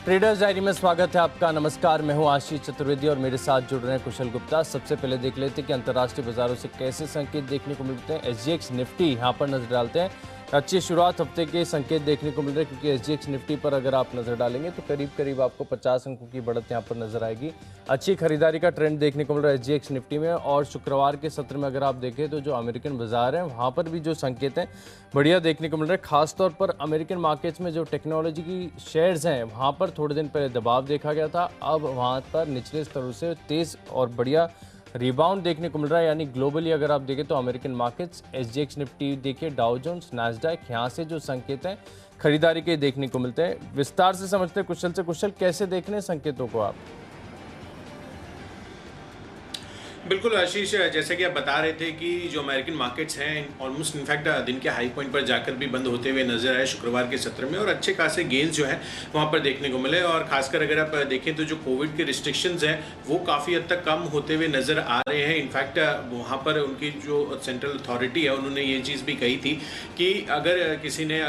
Traders diary में स्वागत है आपका। नमस्कार, मैं हूं आशीष चतुर्वेदी और मेरे साथ जुड़ रहे हैं कुशल गुप्ता। सबसे पहले देख लेते हैं कि अंतर्राष्ट्रीय बाजारों से कैसे संकेत देखने को मिलते हैं। एसजीएक्स निफ्टी यहां पर नजर डालते हैं। अच्छी शुरुआत हफ्ते के संकेत देखने को मिल रहे हैं, क्योंकि एसजीएक्स निफ्टी पर अगर आप नजर डालेंगे तो करीब करीब आपको 50 अंकों की बढ़त यहां पर नजर आएगी। अच्छी खरीदारी का ट्रेंड देखने को मिल रहा है एसजीएक्स निफ्टी में। और शुक्रवार के सत्र में अगर आप देखें तो जो अमेरिकन बाजार है वहां पर भी जो संकेत हैं बढ़िया देखने को मिल रहा है। खासतौर पर अमेरिकन मार्केट्स में जो टेक्नोलॉजी की शेयर्स हैं वहां पर थोड़े दिन पहले दबाव देखा गया था, अब वहां पर निचले स्तरों से तेज और बढ़िया रिबाउंड देखने को मिल रहा है। यानी ग्लोबली अगर आप देखें तो अमेरिकन मार्केट्स, एसजीएक्स निफ्टी देखिए, डाउ जोन्स, नैस्डैक, यहाँ से जो संकेत हैं खरीदारी के देखने को मिलते हैं। विस्तार से समझते हैं कुशल से। कुशल, कैसे देखने संकेतों को आप? बिल्कुल आशीष, जैसे कि आप बता रहे थे कि जो अमेरिकन मार्केट्स हैं ऑलमोस्ट इनफैक्ट दिन के हाई पॉइंट पर जाकर भी बंद होते हुए नजर आए शुक्रवार के सत्र में, और अच्छे खासे गेंस जो है वहां पर देखने को मिले। और खासकर अगर आप देखें तो जो कोविड के रिस्ट्रिक्शंस हैं वो काफ़ी हद तक कम होते हुए नजर आ रहे हैं। इनफैक्ट वहाँ पर उनकी जो सेंट्रल अथॉरिटी है उन्होंने ये चीज़ भी कही थी कि अगर किसी ने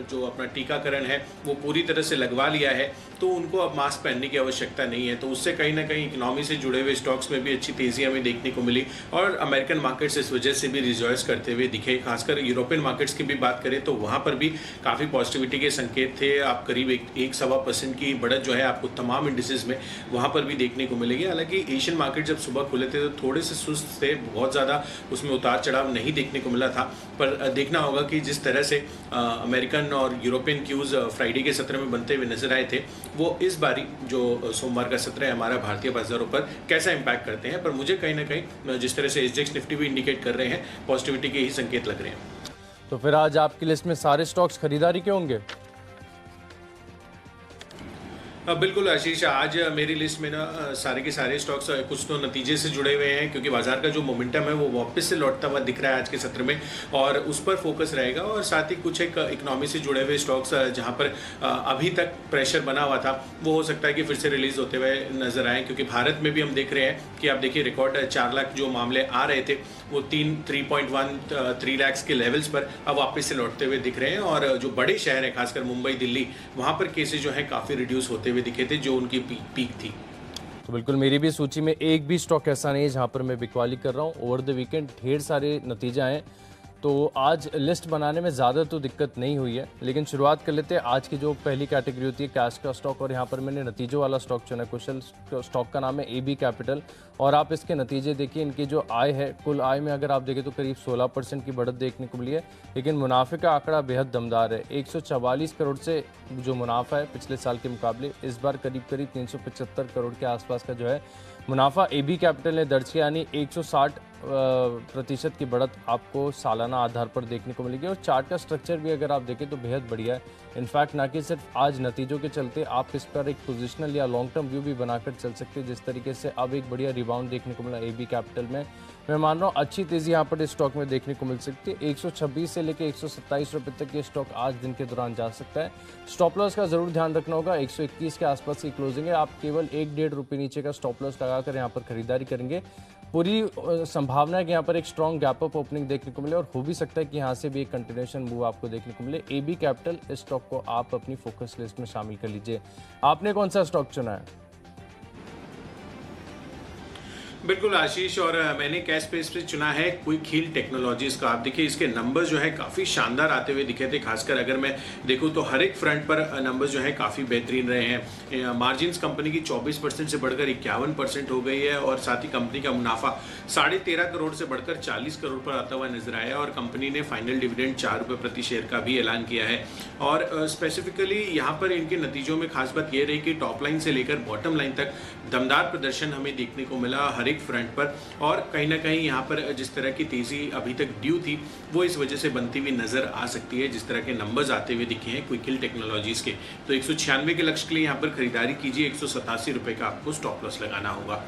जो अपना टीकाकरण है वो पूरी तरह से लगवा लिया है तो उनको अब मास्क पहनने की आवश्यकता नहीं है। तो उससे कहीं ना कहीं इकोनॉमी से जुड़े हुए स्टॉक्स में भी अच्छी तेजी हमें देखने को मिली, और अमेरिकन मार्केट्स इस वजह से भी रिजॉइस करते हुए दिखे। खासकर यूरोपियन मार्केट्स की भी बात करें तो वहाँ पर भी काफ़ी पॉजिटिविटी के संकेत थे। आप करीब 1-1.25% की बढ़त जो है आपको तमाम इंडिसेस में वहाँ पर भी देखने को मिलेगी। हालांकि एशियन मार्केट जब सुबह खुले थे तो थोड़े से सुस्त थे, बहुत ज़्यादा उसमें उतार चढ़ाव नहीं देखने को मिला था। पर देखना होगा कि जिस तरह से अमेरिकन और यूरोपियन क्यूज़ फ्राइडे के सत्र में बनते हुए नजर आए थे, वो इस बारी जो सोमवार का सत्र है हमारा भारतीय बाजारों पर कैसा इंपैक्ट करते हैं। पर मुझे कहीं ना कहीं जिस तरह से एसजीएक्स निफ्टी भी इंडिकेट कर रहे हैं, पॉजिटिविटी के ही संकेत लग रहे हैं। तो फिर आज आपकी लिस्ट में सारे स्टॉक्स खरीदारी के होंगे? बिल्कुल आशीष, आज मेरी लिस्ट में ना सारे के सारे स्टॉक्स कुछ तो नतीजे से जुड़े हुए हैं, क्योंकि बाजार का जो मोमेंटम है वो वापस से लौटता हुआ दिख रहा है आज के सत्र में, और उस पर फोकस रहेगा। और साथ ही कुछ एक इकोनॉमी से जुड़े हुए स्टॉक्स जहां पर अभी तक प्रेशर बना हुआ था वो हो सकता है कि फिर से रिलीज होते हुए नजर आए, क्योंकि भारत में भी हम देख रहे हैं कि आप देखिए रिकॉर्ड 4 लाख जो मामले आ रहे थे वो 3.13 लाख के लेवल्स पर अब वापस से लौटते हुए दिख रहे हैं। और जो बड़े शहर हैं खासकर मुंबई, दिल्ली, वहां पर केसेज जो है काफ़ी रिड्यूस होते हुए दिखे थे जो उनकी पीक थी। तो बिल्कुल मेरी भी सूची में एक भी स्टॉक ऐसा नहीं है जहां पर मैं बिकवाली कर रहा हूं। ओवर द वीकेंड ढेर सारे नतीजे आए, तो आज लिस्ट बनाने में ज़्यादा तो दिक्कत नहीं हुई है। लेकिन शुरुआत कर लेते हैं। आज की जो पहली कैटेगरी होती है कैश का स्टॉक, और यहाँ पर मैंने नतीजों वाला स्टॉक चुना है। कुशल, स्टॉक का नाम है एबी कैपिटल, और आप इसके नतीजे देखिए। इनकी जो आय है, कुल आय में अगर आप देखें तो करीब 16% की बढ़त देखने को मिली है। लेकिन मुनाफे का आंकड़ा बेहद दमदार है। 144 करोड़ से जो मुनाफा है पिछले साल के मुकाबले इस बार करीब 375 करोड़ के आसपास का जो है मुनाफा एबी कैपिटल ने दर्ज किया, यानी 160% की बढ़त आपको सालाना आधार पर देखने को मिलेगी। और चार्ट का स्ट्रक्चर भी अगर आप देखें तो बेहद बढ़िया है। इनफैक्ट ना कि सिर्फ आज नतीजों के चलते आप इस पर एक पोजिशनल या लॉन्ग टर्म व्यू भी बनाकर चल सकते हैं। जिस तरीके से अब एक बढ़िया रिबाउंड देखने को मिला एबी कैपिटल में, मैं मान रहा हूँ अच्छी तेजी यहाँ पर इस स्टॉक में देखने को मिल सकती है। 126 से लेकर 127 रुपये तक ये स्टॉक आज दिन के दौरान जा सकता है। स्टॉप लॉस का जरूर ध्यान रखना होगा। 121 के आसपास की क्लोजिंग है, आप केवल 1-1.5 रुपये नीचे का स्टॉप लॉस लगाकर यहाँ पर खरीदारी करेंगे। पूरी संभावना है कि यहाँ पर एक स्ट्रॉन्ग गैप अप ओपनिंग देखने को मिले, और हो भी सकता है कि यहाँ से भी एक कंटिन्यूएशन मूव आपको देखने को मिले। एबी कैपिटल, इस स्टॉक को आप अपनी फोकस लिस्ट में शामिल कर लीजिए। आपने कौन सा स्टॉक चुना है? बिल्कुल आशीष, और मैंने कैश स्पेस पे चुना है क्विक हील टेक्नोलॉजीज का। आप देखिए इसके नंबर्स जो है काफ़ी शानदार आते हुए दिखे थे। खासकर अगर मैं देखूं तो हर एक फ्रंट पर नंबर्स जो है काफ़ी बेहतरीन रहे हैं। मार्जिन्स कंपनी की 24% से बढ़कर 51% हो गई है, और साथ ही कंपनी का मुनाफा 13.5 करोड़ से बढ़कर 40 करोड़ पर आता हुआ नजर आया। और कंपनी ने फाइनल डिविडेंड 4 रुपये प्रति शेयर का भी ऐलान किया है। और स्पेसिफिकली यहाँ पर इनके नतीजों में खास बात ये रही कि टॉप लाइन से लेकर बॉटम लाइन तक दमदार प्रदर्शन हमें देखने को मिला हर एक फ्रंट पर। और कहीं ना कहीं यहाँ पर जिस तरह की तेजी अभी तक ड्यू थी वो इस वजह से बनती हुई नजर आ सकती है, जिस तरह के नंबर्स आते हुए दिखे हैं क्विक हील टेक्नोलॉजीज के। तो 196 के लक्ष्य के लिए यहाँ पर खरीदारी कीजिए। 187 रुपये का आपको स्टॉप लॉस लगाना होगा।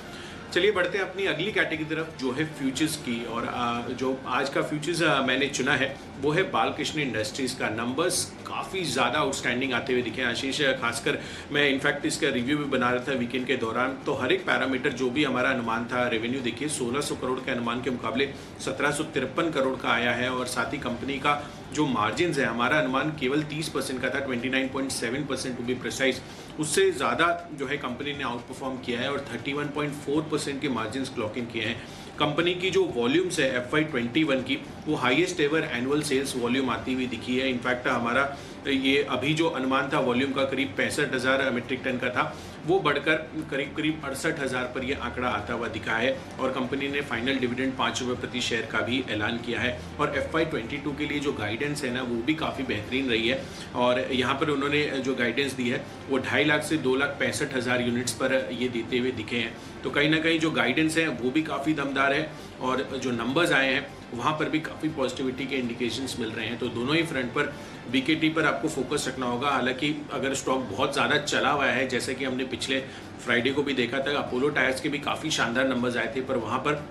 चलिए बढ़ते हैं अपनी अगली कैटेगरी की तरफ जो है फ्यूचर्स की। और जो आज का फ्यूचर्स मैंने चुना है वो है बालकृष्ण इंडस्ट्रीज का। नंबर्स काफ़ी ज़्यादा आउटस्टैंडिंग आते हुए दिखे आशीष, खासकर मैं इनफैक्ट इसका रिव्यू भी बना रहा था वीकेंड के दौरान। तो हर एक पैरामीटर जो भी हमारा अनुमान था, रेवेन्यू देखिए 1600 करोड़ के अनुमान के मुकाबले 1753 करोड़ का आया है। और साथ ही कंपनी का जो मार्जिन है, हमारा अनुमान केवल 30% का था, 29.7% टू बी प्रिसाइज, उससे ज़्यादा जो है कंपनी ने आउट परफॉर्म किया है और 31.4% के मार्जिन क्लॉक इन किए हैं। कंपनी की जो वॉल्यूम्स है FY21 की, वो highest ever annual sales volume आती हुई दिखी है। इनफैक्ट हमारा ये अभी जो अनुमान था वॉल्यूम का करीब 65,000 मीट्रिक टन का था, वो बढ़कर करीब 68,000 पर ये आंकड़ा आता हुआ दिखा है। और कंपनी ने फाइनल डिविडेंड 5 रुपये प्रति शेयर का भी ऐलान किया है। और FY22 के लिए जो गाइडेंस है ना, वो भी काफ़ी बेहतरीन रही है। और यहाँ पर उन्होंने जो गाइडेंस दी है वो 2.5 लाख से 2,65,000 यूनिट्स पर ये देते हुए दिखे हैं। तो कहीं ना कहीं जो गाइडेंस है वो भी काफ़ी दमदार है और जो नंबर्स आए हैं वहाँ पर भी काफ़ी पॉजिटिविटी के इंडिकेशंस मिल रहे हैं। तो दोनों ही फ्रंट पर BKT पर आपको फोकस रखना होगा। हालांकि अगर स्टॉक बहुत ज़्यादा चला हुआ है, जैसे कि हमने पिछले फ्राइडे को भी देखा था, अपोलो टायर्स के भी काफ़ी शानदार नंबर्स आए थे, पर वहाँ पर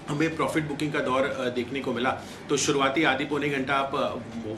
हमें प्रॉफिट बुकिंग का दौर देखने को मिला। तो शुरुआती आधी पौने घंटा आप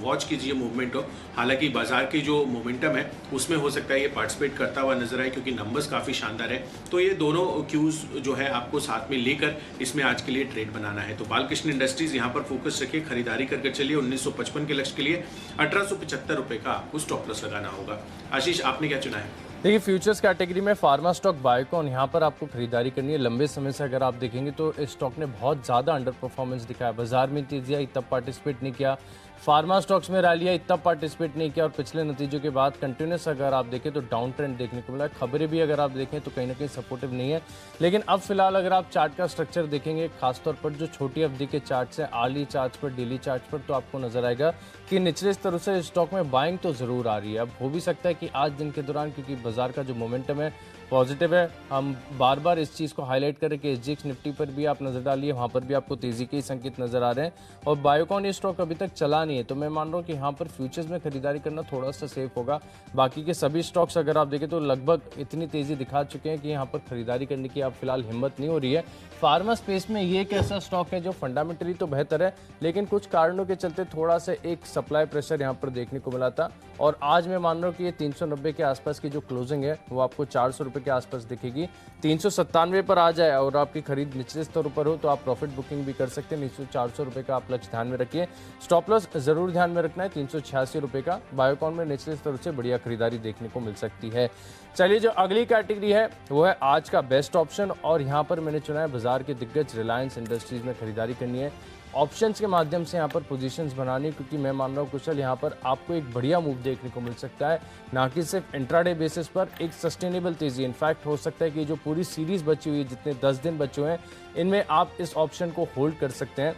वॉच कीजिए मूवमेंट हो। हालांकि बाजार की जो मोमेंटम है उसमें हो सकता है ये पार्टिसिपेट करता हुआ नजर आए, क्योंकि नंबर्स काफ़ी शानदार है। तो ये दोनों क्यूज जो है आपको साथ में लेकर इसमें आज के लिए ट्रेड बनाना है। तो बालकृष्ण इंडस्ट्रीज यहाँ पर फोकस रखिए, खरीदारी करके चलिए। 1955 के लक्ष्य के लिए 1875 रुपये का आपको स्टॉप लॉस लगाना होगा। आशीष, आपने क्या चुना है? देखिए, फ्यूचर्स कैटेगरी में फार्मा स्टॉक बायोकॉन यहाँ पर आपको खरीदारी करनी है। लंबे समय से अगर आप देखेंगे तो इस स्टॉक ने बहुत ज़्यादा अंडर परफॉर्मेंस दिखाया। बाजार में तेजी आई तब पार्टिसिपेट नहीं किया, फार्मा स्टॉक्स में रैली आई तब पार्टिसिपेट नहीं किया, और पिछले नतीजों के बाद कंटिन्यूस अगर आप देखें तो डाउन ट्रेंड देखने को मिला। खबरें भी अगर आप देखें तो कहीं ना कहीं सपोर्टिव नहीं है। लेकिन अब फिलहाल अगर आप चार्ट का स्ट्रक्चर देखेंगे, खासतौर पर जो छोटी अवधि के चार्ट्स हैं, आर्ली चार्ट्स पर, डेली चार्ट्स पर, तो आपको नजर आएगा कि निचले स्तर से स्टॉक में बाइंग तो जरूर आ रही है। अब हो भी सकता है कि आज दिन के दौरान, क्योंकि बाजार का जो मोमेंटम है पॉजिटिव है, हम बार बार इस चीज़ को हाईलाइट करें कि SGX निफ्टी पर भी आप नज़र डालिए, वहाँ पर भी आपको तेज़ी के संकेत नज़र आ रहे हैं। और बायोकॉन ये स्टॉक अभी तक चला नहीं है, तो मैं मान रहा हूँ कि यहाँ पर फ्यूचर्स में खरीदारी करना थोड़ा सा सेफ होगा। बाकी के सभी स्टॉक्स अगर आप देखें तो लगभग इतनी तेज़ी दिखा चुके हैं कि यहाँ पर खरीदारी करने की आप फिलहाल हिम्मत नहीं हो रही है। फार्मा स्पेस में ये एक ऐसा स्टॉक है जो फंडामेंटली तो बेहतर है, लेकिन कुछ कारणों के चलते थोड़ा सा एक सप्लाई प्रेशर यहाँ पर देखने को मिला था। और आज मैं मान रहा हूँ कि ये 390 के आसपास की जो क्लोजिंग है वो आपको 400 रुपये के आसपास दिखेगी। 397 पर आ जाए और आपकी खरीद निचले स्तर पर हो तो आप प्रॉफिट बुकिंग भी कर सकते हैं। 400 रुपये का आप लक्ष्य ध्यान में रखिए। स्टॉप लॉस जरूर ध्यान में रखना है 386 रुपये का। बायोकॉन में निचले स्तर से बढ़िया खरीदारी देखने को मिल सकती है। चलिए, जो अगली कैटेगरी है वो है आज का बेस्ट ऑप्शन, और यहाँ पर मैंने चुना है बाजार के दिग्गज रिलायंस इंडस्ट्रीज में खरीदारी करनी है। ऑप्शंस के माध्यम से यहाँ पर पोजीशंस बनानी, क्योंकि मैं मान रहा हूँ कुशल यहाँ पर आपको एक बढ़िया मूव देखने को मिल सकता है, ना कि सिर्फ इंट्राडे बेसिस पर, एक सस्टेनेबल तेजी। इनफैक्ट हो सकता है कि जो पूरी सीरीज बची हुई है, जितने 10 दिन बचे हुए हैं, इनमें आप इस ऑप्शन को होल्ड कर सकते हैं।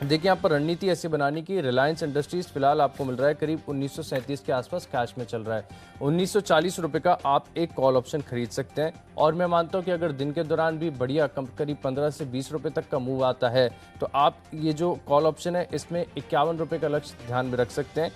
देखिए, यहाँ पर रणनीति ऐसी बनानी कि रिलायंस इंडस्ट्रीज फिलहाल आपको मिल रहा है करीब 1937 के आसपास कैश में चल रहा है। 1940 रुपये का आप एक कॉल ऑप्शन खरीद सकते हैं। और मैं मानता हूँ कि अगर दिन के दौरान भी बढ़िया करीब 15 से 20 रुपये तक का मूव आता है तो आप ये जो कॉल ऑप्शन है इसमें 51 रुपये का लक्ष्य ध्यान में रख सकते हैं।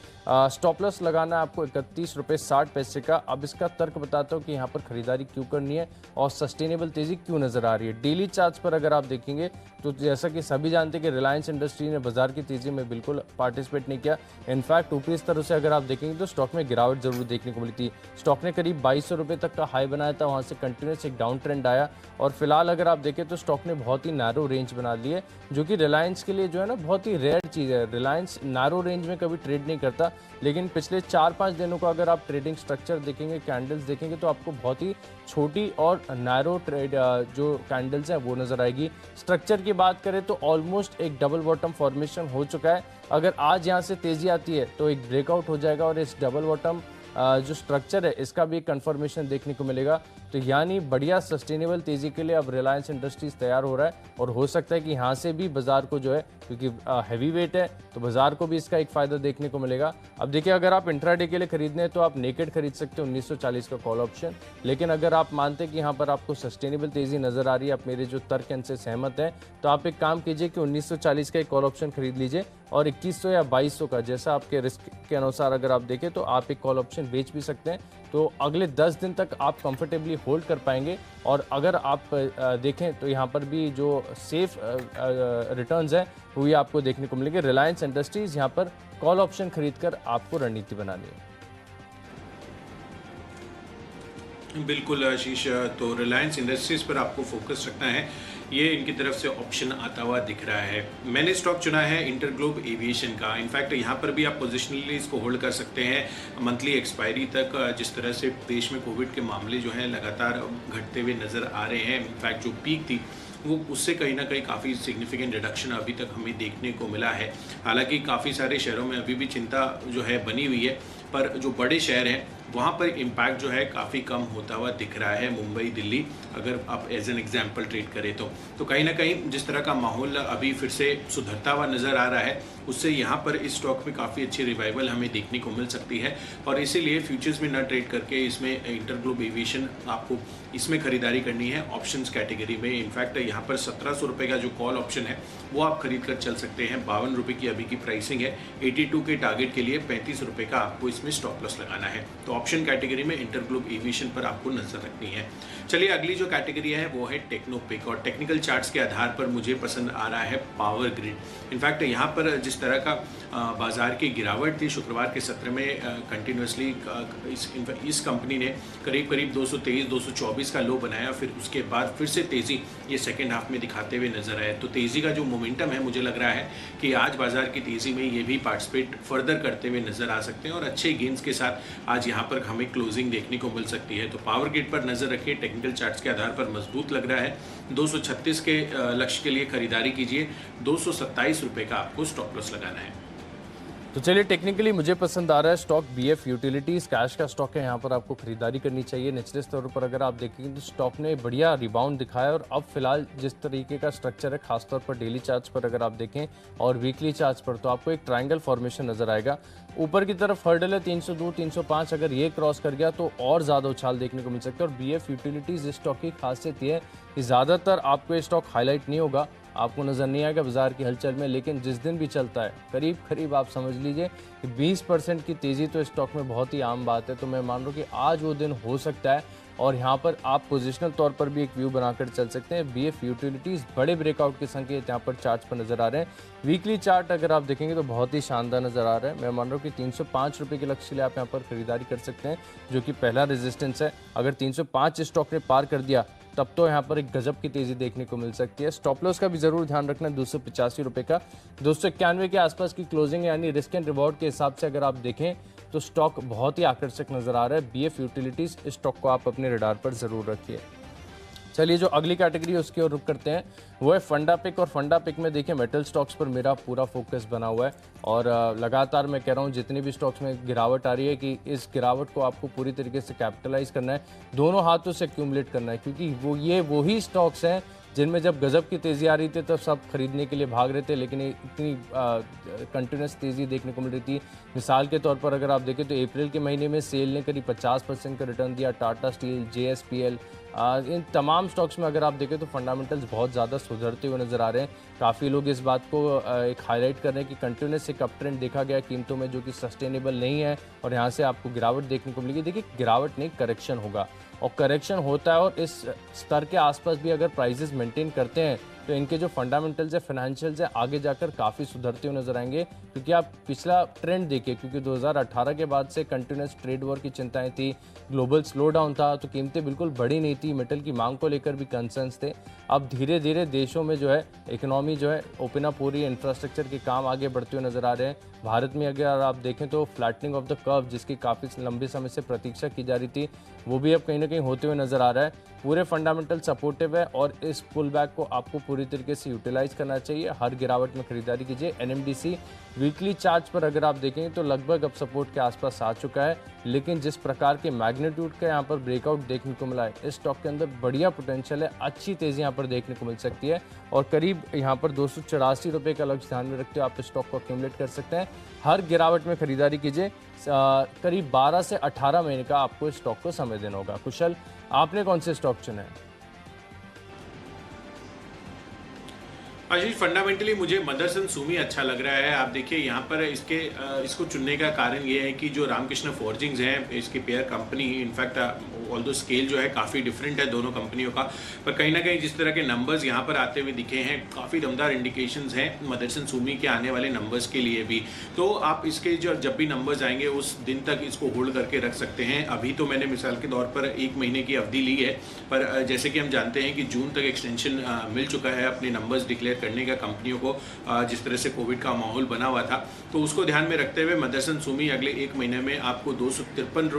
स्टॉप लॉस लगाना है आपको 31 रुपये 60 पैसे का। अब इसका तर्क बताता हूँ कि यहाँ पर खरीदारी क्यों करनी है और सस्टेनेबल तेजी क्यों नजर आ रही है। डेली चार्ट्स पर अगर आप देखेंगे तो जैसा कि सभी जानते हैं कि रिलायंस इंडस्ट्री ने बाजार की तेजी में बिल्कुल पार्टिसिपेट नहीं किया। इनफैक्ट ऊपरी स्तर से अगर आप देखेंगे तो स्टॉक में गिरावट जरूर देखने को मिली थी। स्टॉक ने करीब 2200 रुपये तक का हाई बनाया था, वहाँ से कंटिन्यूस एक डाउन ट्रेंड आया, और फिलहाल अगर आप देखें तो स्टॉक ने बहुत ही नैरो रेंज बना ली है, जो कि रिलायंस के लिए जो है ना बहुत ही रेयर चीज़ है। रिलायंस नैरो रेंज में कभी ट्रेड नहीं करता, लेकिन पिछले 4-5 दिनों का अगर आप ट्रेडिंग स्ट्रक्चर देखेंगे, कैंडल्स देखेंगे, तो आपको बहुत ही छोटी और नैरो ट्रेड जो कैंडल्स हैं वो नजर आएगी। स्ट्रक्चर की बात करें तो ऑलमोस्ट एक डबल बॉटम फॉर्मेशन हो चुका है। अगर आज यहाँ से तेजी आती है तो एक ब्रेकआउट हो जाएगा और इस डबल बॉटम जो स्ट्रक्चर है इसका भी एक कंफर्मेशन देखने को मिलेगा। तो यानी बढ़िया सस्टेनेबल तेजी के लिए अब रिलायंस इंडस्ट्रीज तैयार हो रहा है, और हो सकता है कि यहाँ से भी बाजार को जो है, क्योंकि हैवी वेट है तो बाजार को भी इसका एक फायदा देखने को मिलेगा। अब देखिए, अगर आप इंट्राडे के लिए खरीदने हैं तो आप नेकेड खरीद सकते हो 1940 का कॉल ऑप्शन। लेकिन अगर आप मानते हैं कि यहाँ पर आपको सस्टेनेबल तेजी नजर आ रही है, आप मेरे जो तर्क से सहमत हैं, तो आप एक काम कीजिए कि 1940 का एक कॉल ऑप्शन खरीद लीजिए, और 2100 या 2200 का, जैसा आपके रिस्क के अनुसार अगर आप देखें तो आप एक कॉल ऑप्शन बेच भी सकते हैं। तो अगले 10 दिन तक आप कंफर्टेबली होल्ड कर पाएंगे। और अगर आप देखें तो यहाँ पर भी जो सेफ रिटर्न्स हैं वो भी आपको देखने को मिलेंगे। रिलायंस इंडस्ट्रीज यहाँ पर कॉल ऑप्शन खरीदकर आपको रणनीति बनानी है। बिल्कुल आशीष, तो रिलायंस इंडस्ट्रीज पर आपको फोकस रखना है, ये इनकी तरफ से ऑप्शन आता हुआ दिख रहा है। मैंने स्टॉक चुना है इंटरग्लोब एविएशन का। इनफैक्ट यहाँ पर भी आप पोजिशनली इसको होल्ड कर सकते हैं मंथली एक्सपायरी तक। जिस तरह से देश में कोविड के मामले जो हैं लगातार घटते हुए नज़र आ रहे हैं, इनफैक्ट जो पीक थी वो उससे कहीं ना कहीं काफ़ी सिग्निफिकेंट रिडक्शन अभी तक हमें देखने को मिला है। हालांकि काफ़ी सारे शहरों में अभी भी चिंता जो है बनी हुई है, पर जो बड़े शहर हैं वहाँ पर इम्पैक्ट जो है काफ़ी कम होता हुआ दिख रहा है। मुंबई, दिल्ली अगर आप एज एन एग्जांपल ट्रेड करें तो कहीं ना कहीं जिस तरह का माहौल अभी फिर से सुधरता हुआ नज़र आ रहा है, उससे यहाँ पर इस स्टॉक में काफ़ी अच्छी रिवाइवल हमें देखने को मिल सकती है। और इसीलिए फ्यूचर्स में ना ट्रेड करके इसमें इंटरग्लोब एविएशन आपको इसमें खरीदारी करनी है ऑप्शंस कैटेगरी में। इनफैक्ट यहाँ पर 1700 रुपये का जो कॉल ऑप्शन है वो आप खरीद कर चल सकते हैं। 52 रुपये की अभी की प्राइसिंग है। 82 के टारगेट के लिए 35 रुपये का आपको इसमें स्टॉप लॉस लगाना है। तो ऑप्शन कैटेगरी में इंटरग्लोब एविएशन पर आपको नजर रखनी है। चलिए अगली जो कैटेगरी है वो है टेक्नोपिक, और टेक्निकल चार्ट्स के आधार पर मुझे पसंद आ रहा है पावर ग्रिड। इनफैक्ट यहाँ पर जिस तरह का बाजार की गिरावट थी शुक्रवार के सत्र में कंटिन्यूसली इस कंपनी ने करीब करीब 223 224 का लो बनाया, फिर उसके बाद फिर से तेज़ी ये सेकेंड हाफ में दिखाते हुए नजर आए। तो तेज़ी का जो मोमेंटम है मुझे लग रहा है कि आज बाजार की तेज़ी में ये भी पार्टिसिपेट फर्दर करते हुए नजर आ सकते हैं और अच्छे गेंस के साथ आज यहाँ पर हमें क्लोजिंग देखने को मिल सकती है। तो पावर ग्रिड पर नजर रखिए, टेक्निकल चार्ट्स के आधार पर मजबूत लग रहा है। 236 के लक्ष्य के लिए खरीदारी कीजिए। 227 रुपये का आपको स्टॉप लॉस लगाना है। तो चलिए टेक्निकली मुझे पसंद आ रहा है स्टॉक बीएफ यूटिलिटीज़, कैश का स्टॉक है, यहाँ पर आपको खरीदारी करनी चाहिए। निचले स्तर पर अगर आप देखेंगे तो स्टॉक ने बढ़िया रिबाउंड दिखाया और अब फिलहाल जिस तरीके का स्ट्रक्चर है खासतौर पर डेली चार्ट्स पर अगर आप देखें और वीकली चार्ट्स पर, तो आपको एक ट्रायंगल फॉर्मेशन नजर आएगा। ऊपर की तरफ हर्डल है 302 305, अगर ये क्रॉस कर गया तो और ज़्यादा उछाल देखने को मिल सकता है। और बीएफ यूटिलिटीज़ इस स्टॉक की खासियत ये है कि ज़्यादातर आपको ये स्टॉक हाईलाइट नहीं होगा, आपको नज़र नहीं आएगा बाजार की हलचल में, लेकिन जिस दिन भी चलता है करीब करीब आप समझ लीजिए कि 20% की तेज़ी तो स्टॉक में बहुत ही आम बात है। तो मैं मान रहा हूँ कि आज वो दिन हो सकता है और यहाँ पर आप पोजिशनल तौर पर भी एक व्यू बनाकर चल सकते हैं। बीएफ यूटिलिटीज़ बड़े ब्रेकआउट के संकेत यहाँ पर चार्ट्स पर नजर आ रहे हैं। वीकली चार्ट अगर आप देखेंगे तो बहुत ही शानदार नजर आ रहा है। मैं मान रहा हूँ कि 305 रुपये के लक्ष्य के लिए आप यहाँ पर खरीदारी कर सकते हैं, जो कि पहला रेजिस्टेंस है। अगर 305 स्टॉक ने पार कर दिया तब तो यहाँ पर एक गजब की तेजी देखने को मिल सकती है। स्टॉप लॉस का भी जरूर ध्यान रखना, 285 रुपये का। 291 के आसपास की क्लोजिंग, यानी रिस्क एंड रिवॉर्ड के हिसाब से अगर आप देखें तो स्टॉक बहुत ही आकर्षक नजर आ रहा है। बीएफ यूटिलिटीज, इस स्टॉक को आप अपने रडार पर जरूर रखिए। चलिए जो अगली कैटेगरी है उसकी ओर रुख करते हैं, वो है फंडा पिक। और फंडा पिक में देखिए मेटल स्टॉक्स पर मेरा पूरा फोकस बना हुआ है और लगातार मैं कह रहा हूँ जितनी भी स्टॉक्स में गिरावट आ रही है कि इस गिरावट को आपको पूरी तरीके से कैपिटलाइज करना है, दोनों हाथों से एक्यूमुलेट करना है, क्योंकि वही स्टॉक्स हैं जिनमें जब गजब की तेज़ी आ रही थी तब सब खरीदने के लिए भाग रहे थे, लेकिन इतनी कंटिन्यूस तेज़ी देखने को मिल रही थी। मिसाल के तौर पर अगर आप देखें तो अप्रैल के महीने में सेल ने करीब 50% का रिटर्न दिया। टाटा स्टील, JSPL, इन तमाम स्टॉक्स में अगर आप देखें तो फंडामेंटल्स बहुत ज़्यादा सुधरते हुए नज़र आ रहे हैं। काफ़ी लोग इस बात को एक हाईलाइट कर रहे हैं कि कंटिन्यूस एक अप ट्रेंड देखा गया कीमतों में, जो कि सस्टेनेबल नहीं है और यहाँ से आपको गिरावट देखने को मिलेगी। देखिए गिरावट नहीं, करेक्शन होगा और करेक्शन होता है और इस स्तर के आसपास भी अगर प्राइसेस मेंटेन करते हैं तो इनके जो फंडामेंटल्स है, फाइनेंशियल्स है, आगे जाकर काफ़ी सुधरते हुए नजर आएंगे। क्योंकि आप पिछला ट्रेंड देखिए, क्योंकि 2018 के बाद से कंटिन्यूस ट्रेड वॉर की चिंताएं थी, ग्लोबल स्लो डाउन था, तो कीमतें बिल्कुल बढ़ी नहीं थी, मेटल की मांग को लेकर भी कंसर्न्स थे। अब धीरे धीरे देशों में जो है इकोनॉमी जो है ओपन अप हो रही है, इंफ्रास्ट्रक्चर के काम आगे बढ़ते हुए नजर आ रहे हैं। भारत में अगर आप देखें तो फ्लैटनिंग ऑफ द कर्व, जिसकी काफ़ी लंबे समय से प्रतीक्षा की जा रही थी, वो भी अब कहीं ना कहीं होते हुए नजर आ रहा है। पूरे फंडामेंटल सपोर्टिव है और इस पुल बैक को आपको पूरी तरीके से यूटिलाइज करना चाहिए। हर गिरावट में खरीदारी कीजिए। NMDC वीकली चार्ट पर अगर आप देखेंगे तो लगभग अब सपोर्ट के आसपास आ चुका है, लेकिन जिस प्रकार के मैग्नीट्यूड का यहाँ पर ब्रेकआउट देखने को मिला है, इस स्टॉक के अंदर बढ़िया पोटेंशियल है, अच्छी तेजी यहाँ पर देखने को मिल सकती है और करीब यहाँ पर 284 रुपये का लक्ष्य ध्यान में रखते हो आप इस स्टॉक को एक्यूमुलेट कर सकते हैं। हर गिरावट में खरीदारी कीजिए। करीब 12 से 18 महीने का आपको इस स्टॉक को समय देना होगा। कुशल, आपने कौन से स्टॉक चुने हैं? आशीष, फंडामेंटली मुझे मदरसन सूमी अच्छा लग रहा है। आप देखिए यहाँ पर इसको चुनने का कारण ये है कि जो रामकृष्ण फोर्जिंग्स हैं, इसकी pair company, in fact although scale जो है काफ़ी डिफरेंट है दोनों कंपनियों का, पर कहीं ना कहीं जिस तरह के नंबर्स यहाँ पर आते हुए दिखे हैं, काफ़ी दमदार इंडिकेशंस हैं मदरसन सूमी के आने वाले नंबर्स के लिए भी। तो आप इसके जो जब भी नंबर्स आएंगे उस दिन तक इसको होल्ड करके रख सकते हैं। अभी तो मैंने मिसाल के तौर पर 1 महीने की अवधि ली है, पर जैसे कि हम जानते हैं कि जून तक एक्सटेंशन मिल चुका है अपने नंबर्स डिक्लेयर करने का कंपनियों को, जिस तरह से कोविड का माहौल बना हुआ था। तो उसको ध्यान में रखते हुए मदरसन सूमी अगले 1 महीने में आपको 253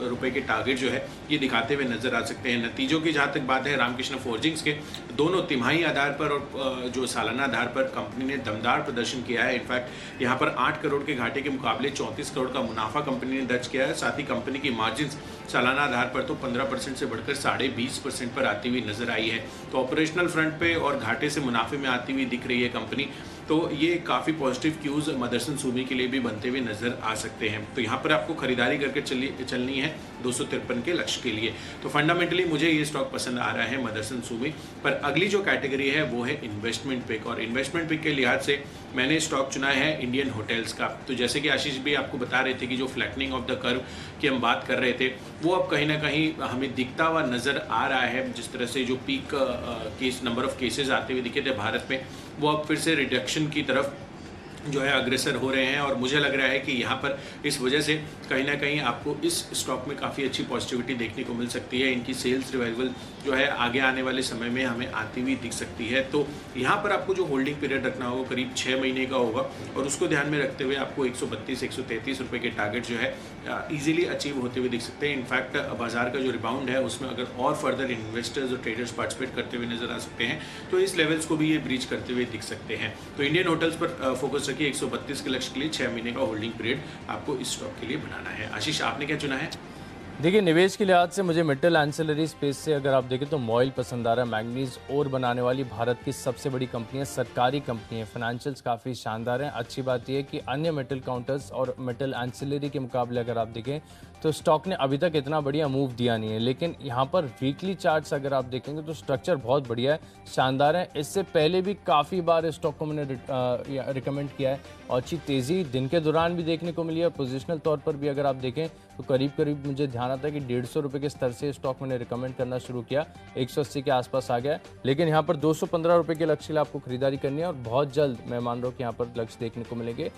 रुपए के टारगेट जो है ये दिखाते हुए नजर आ सकते हैं। नतीजों की जहाँ तक बात है, रामकृष्ण फोर्जिंग्स के दोनों तिमाही आधार पर और जो सालाना आधार पर कंपनी ने दमदार प्रदर्शन किया है। इनफैक्ट यहाँ पर 8 करोड़ के घाटे के मुकाबले 34 करोड़ का मुनाफा कंपनी ने दर्ज किया है। साथ ही कंपनी की मार्जिन सालाना आधार पर तो 15% से बढ़कर 20.5% पर आती हुई नजर आई है। तो ऑपरेशनल फ्रंट पे और घाटे से मुनाफे में आती हुई दिख रही है कंपनी। तो ये काफ़ी पॉजिटिव क्यूज मदरसन सूमी के लिए भी बनते हुए नजर आ सकते हैं। तो यहाँ पर आपको खरीदारी करके चलनी है 253 के लक्ष्य के लिए। तो फंडामेंटली मुझे ये स्टॉक पसंद आ रहा है मदरसन सूमी। पर अगली जो कैटेगरी है वो है इन्वेस्टमेंट पिक, और इन्वेस्टमेंट पिक के लिहाज से मैंने स्टॉक चुना है इंडियन होटल्स का। तो जैसे कि आशीष भी आपको बता रहे थे कि जो फ्लैटनिंग ऑफ द कर्व की हम बात कर रहे थे, वो अब कहीं ना कहीं हमें दिखता हुआ नजर आ रहा है। जिस तरह से जो peak case number of cases आते हुए दिखे थे भारत में, वो अब फिर से रिडक्शन की तरफ जो है अग्रसर हो रहे हैं। और मुझे लग रहा है कि यहाँ पर इस वजह से कहीं ना कहीं आपको इस स्टॉक में काफ़ी अच्छी पॉजिटिविटी देखने को मिल सकती है। इनकी सेल्स रिवाइवल जो है आगे आने वाले समय में हमें आती हुई दिख सकती है। तो यहाँ पर आपको जो होल्डिंग पीरियड रखना होगा करीब 6 महीने का होगा, और उसको ध्यान में रखते हुए आपको 132-133 रुपये के टारगेट जो है ईजिली अचीव होते हुए दिख सकते हैं। इनफैक्ट बाजार का जो रिबाउंड है उसमें अगर और फर्दर इन्वेस्टर्स और ट्रेडर्स पार्टिसिपेट करते हुए नजर आ सकते हैं तो इस लेवल्स को भी ये ब्रीच करते हुए दिख सकते हैं। तो इंडियन होटल्स पर फोकस रखिए। 132 के लक्ष्य के लिए 6 महीने का होल्डिंग पीरियड आपको इस स्टॉक के लिए बनाना है। आशीष, आपने क्या चुना है? देखिए, निवेश के लिहाज से मुझे मेटल एंसिलरी स्पेस से अगर आप देखें तो मॉइल पसंद आ रहा है। मैग्नीज ओर बनाने वाली भारत की सबसे बड़ी कंपनी है, सरकारी कंपनी है, फाइनेंशियल्स काफ़ी शानदार हैं। अच्छी बात यह है कि अन्य मेटल काउंटर्स और मेटल एंसिलरी के मुकाबले अगर आप देखें तो स्टॉक ने अभी तक इतना बढ़िया मूव दिया नहीं है। लेकिन यहाँ पर वीकली चार्ट्स अगर आप देखेंगे तो स्ट्रक्चर बहुत बढ़िया है, शानदार है। इससे पहले भी काफ़ी बार इस स्टॉक को मैंने रिकमेंड किया है और अच्छी तेज़ी दिन के दौरान भी देखने को मिली है। पोजिशनल तौर पर भी अगर आप देखें तो करीब करीब मुझे ध्यान आता है कि 150 रुपये के स्तर से स्टॉक मैंने रिकमेंड करना शुरू किया, 180 के आसपास आ गया है। लेकिन यहाँ पर 215 रुपये के लक्ष्य के लिए आपको खरीदारी करनी है और बहुत जल्द मैं मान रहा हूँ कि यहाँ पर लक्ष्य देखने को मिलेंगे।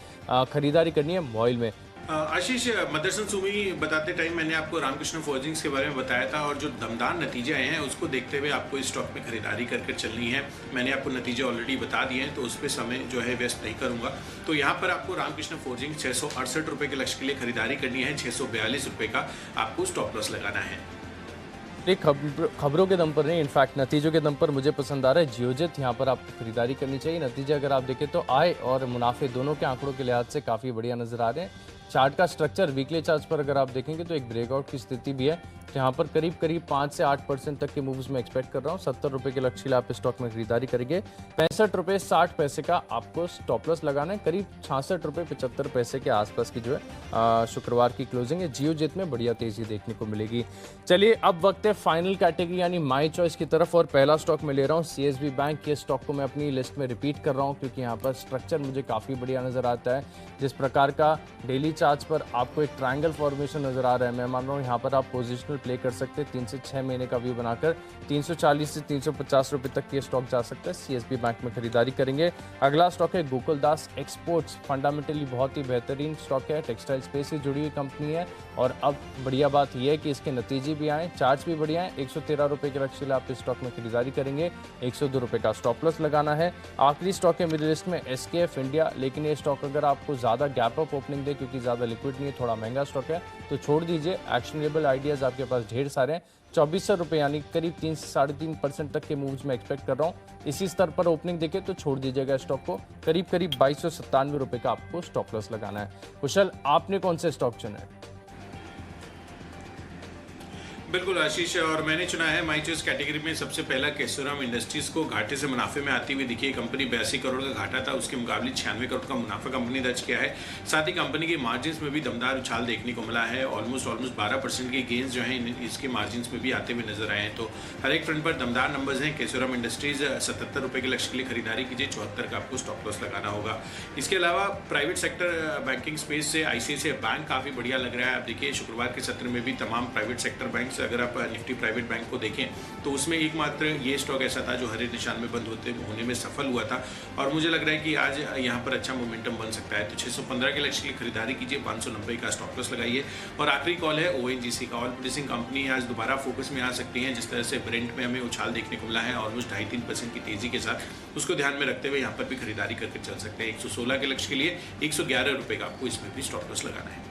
खरीदारी करनी है मॉइल में। आशीष, मदरसन सूमी बताते टाइम मैंने आपको रामकृष्ण फोर्जिंग्स के बारे में बताया था, और जो दमदार नतीजे आए हैं उसको देखते हुए आपको इस स्टॉक में खरीदारी करके चलनी है। मैंने आपको नतीजे ऑलरेडी बता दिए हैं तो उस पर समय जो है व्यस्त नहीं करूंगा। तो यहाँ पर आपको रामकृष्ण फोर्जिंग 668 रुपये के लक्ष्य के लिए खरीदारी करनी है। 642 रुपये का आपको स्टॉप लॉस लगाना है। खबरों के दम पर नहीं, इनफैक्ट नतीजों के दम पर मुझे पसंद आ रहा है जियोजेट। यहाँ पर आपको खरीदारी करनी चाहिए। नतीजे अगर आप देखें तो आय और मुनाफे दोनों के आंकड़ों के लिहाज से काफ़ी बढ़िया नजर आ रहे हैं। चार्ट का स्ट्रक्चर वीकली चार्ट पर अगर आप देखेंगे तो एक ब्रेकआउट की स्थिति भी है, जहाँ पर करीब करीब 5 से 8% तक के मूव्स में एक्सपेक्ट कर रहा हूँ। 70 रुपये के लक्ष्य के लिए आप स्टॉक में खरीदारी करेंगे। 65 रुपये 60 पैसे का आपको स्टॉप लॉस लगाना है। करीब 66 रुपये 75 पैसे के आसपास की जो है शुक्रवार की क्लोजिंग है। जियोजेट में बढ़िया तेजी देखने को मिलेगी। चलिए, अब वक्त है फाइनल कैटेगरी यानी माई चॉइस की तरफ, और पहला स्टॉक मैं ले रहा हूँ सीएसबी बैंक के। स्टॉक को मैं अपनी लिस्ट में रिपीट कर रहा हूँ क्योंकि यहाँ पर स्ट्रक्चर मुझे काफ़ी बढ़िया नजर आता है। जिस प्रकार का डेली चार्ट्स पर आपको एक ट्रायंगल फॉर्मेशन नजर आ रहा है, मैं मान रहा हूँ यहाँ पर आप पोजिशनल प्ले कर सकते हैं। 3 से 6 महीने का व्यू बनाकर 340 से 350 रुपये तक ये स्टॉक जा सकता है। सीएसबी बैंक में खरीदारी करेंगे। अगला स्टॉक है गोकुलदास एक्सपोर्ट्स। फंडामेंटली बहुत ही बेहतरीन स्टॉक है, टेक्सटाइल स्पेस से जुड़ी हुई कंपनी है, और अब बढ़िया बात यह है कि इसके नतीजे भी आए, चार्ट्स भी बढ़िया है। 113 रुपये के लक्ष्य आप इस स्टॉक में खरीदारी करेंगे। 102 रुपये का स्टॉप लॉस लगाना है। आखिरी स्टॉक है मेरी लिस्ट में एसकेएफ इंडिया, लेकिन ये स्टॉक अगर आपको ज़्यादा गैप अप ओपनिंग दे क्योंकि ज़्यादा लिक्विड नहीं है, थोड़ा महंगा स्टॉक है, तो छोड़ दीजिए। एक्शनेबल आइडियाज़ आपके पास ढेर सारे हैं। 2400 रुपये यानी करीब 3 से 3.5% तक के मूव्स में एक्सपेक्ट कर रहा हूँ। इसी स्तर पर ओपनिंग देखे तो छोड़ दीजिएगा स्टॉक को। करीब करीब 2297 रुपये का आपको स्टॉप लॉस लगाना है। कुशल, आपने कौन से स्टॉक चुने हैं? बिल्कुल आशीष, और मैंने चुना है माई चॉइस कैटेगरी में सबसे पहला केशोराम इंडस्ट्रीज को घाटे से मुनाफे में आती हुई दिखी। कंपनी 82 करोड़ का घाटा था, उसके मुकाबले 96 करोड़ का मुनाफा कंपनी दर्ज किया है। साथ ही कंपनी की मार्जिन में भी दमदार उछाल देखने को मिला है। ऑलमोस्ट 12% के गेंस जो हैं इसके मार्जिन में भी आते हुए नजर आए हैं। तो हर एक फ्रंट पर दमदार नंबर्स हैं। केशोराम इंडस्ट्रीज 77 रुपये के लक्ष्य के लिए खरीदारी कीजिए, 74 का आपको स्टॉप लॉस लगाना होगा। इसके अलावा प्राइवेट सेक्टर बैंकिंग स्पेस से ICICI बैंक काफ़ी बढ़िया लग रहा है। आप देखिए शुक्रवार के सत्र में भी तमाम प्राइवेट सेक्टर बैंक, अगर आप निफ्टी प्राइवेट बैंक को देखें तो उसमें एकमात्र ये स्टॉक ऐसा था जो हरे निशान में बंद होने में सफल हुआ था। और मुझे लग रहा है कि आज यहाँ पर अच्छा मोमेंटम बन सकता है। तो 615 के लक्ष्य के लिए खरीदारी कीजिए, 590 का स्टॉप लॉस लगाइए। और आखिरी कॉल है ONGC का। ऑयल प्रोड्यूसिंग कंपनी आज दोबारा फोकस में आ सकती है। जिस तरह से ब्रेंट में हमें उछाल देखने को मिला है ऑलमोस्ट 2.5-3% की तेजी के साथ, उसको ध्यान में रखते हुए यहाँ पर भी खरीदारी करके चल सकते हैं। 116 के लक्ष्य के लिए 111 रुपये का आपको इसमें भी स्टॉप लॉस लगाना है।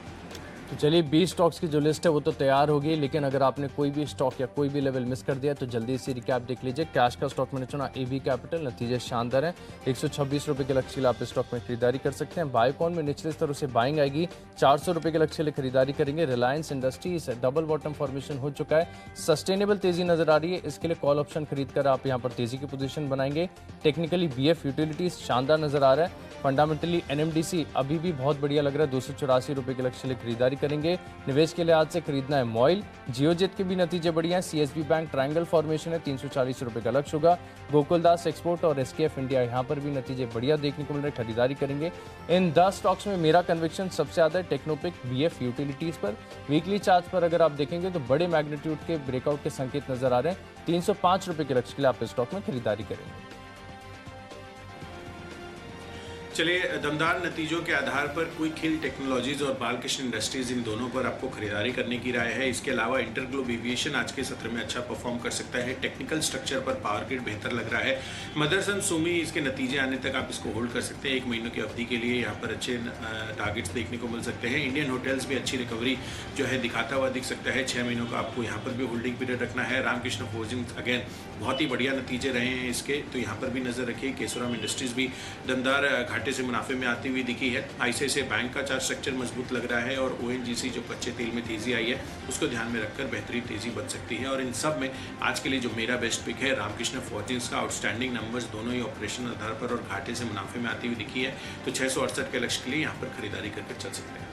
तो चलिए 20 स्टॉक्स की जो लिस्ट है वो तो तैयार होगी, लेकिन अगर आपने कोई भी स्टॉक या कोई भी लेवल मिस कर दिया तो जल्दी से रिकैप देख लीजिए। कैश का स्टॉक मैंने चुना AB कैपिटल, नतीजे शानदार हैं। 126 रुपये के लक्ष्य के लिए आप इस स्टॉक में खरीदारी कर सकते हैं। बायोकॉन में निचले स्तरों से बाइंग आएगी, 400 रुपये के लक्ष्य के लिए खरीदारी करेंगे। Reliance industries double bottom formation हो चुका है, सस्टेनेबल तेजी नजर आ रही है, इसके लिए कॉल ऑप्शन खरीदकर आप यहाँ पर तेजी की पोजीशन बनाएंगे। टेक्निकली BF यूटिलिटीज शानदार नजर आ रहा है। फंडामेंटली NMDC अभी भी बहुत बढ़िया लग रहा है, 284 रुपये के लक्ष्य के लिए खरीदारी करेंगे। निवेश के लिए आज से खरीदना है मॉइल। जियोजेट के भी नतीजे बढ़िया हैं। CSB बैंक ट्रायंगल फॉर्मेशन है, 340 रुपये का लक्ष्य होगा। गोकुलदास एक्सपोर्ट और SKF इंडिया यहाँ पर भी नतीजे बढ़िया देखने को मिल रहे हैं, खरीदारी करेंगे। इन 10 स्टॉक्स में मेरा कन्विक्शन सबसे ज्यादा है टेक्नोपिक BF यूटिलिटीज पर। वीकली चार्ट पर अगर आप देखेंगे तो बड़े मैग्नीट्यूड के ब्रेकआउट के संकेत नजर आ रहे हैं। 305 रुपये के लक्ष्य के लिए आप इस स्टॉक में खरीदारी करेंगे। चलिए, दमदार नतीजों के आधार पर क्विक हिल टेक्नोलॉजीज और बालकृष्ण इंडस्ट्रीज, इन दोनों पर आपको खरीदारी करने की राय है। इसके अलावा इंटरग्लोब एविएशन आज के सत्र में अच्छा परफॉर्म कर सकता है। टेक्निकल स्ट्रक्चर पर पावर ग्रिड बेहतर लग रहा है। मदरसन सुमी, इसके नतीजे आने तक आप इसको होल्ड कर सकते हैं। 1 महीनों की अवधि के लिए यहाँ पर अच्छे टारगेट्स देखने को मिल सकते हैं। इंडियन होटल्स भी अच्छी रिकवरी जो है दिखाता हुआ दिख सकता है। 6 महीनों का आपको यहाँ पर भी होल्डिंग पीरियड रखना है। रामकृष्ण फोर्जिंग्स अगेन बहुत ही बढ़िया नतीजे रहे हैं इसके, तो यहाँ पर भी नजर रखिए। केशोराम इंडस्ट्रीज भी दमदार घाटे से मुनाफे में आती हुई दिखी है। ICICI बैंक का चार्ट स्ट्रक्चर मजबूत लग रहा है। और ONGC जो कच्चे तेल में तेजी आई है उसको ध्यान में रखकर बेहतरीन तेजी बन सकती है। और इन सब में आज के लिए जो मेरा बेस्ट पिक है रामकृष्ण फोर्जिंग्स का। आउटस्टैंडिंग नंबर्स दोनों ही ऑपरेशनल आधार पर और घाटे से मुनाफे में आती हुई दिखी है। तो 668 के लक्ष्य के लिए यहाँ पर खरीदारी करके चल सकते हैं।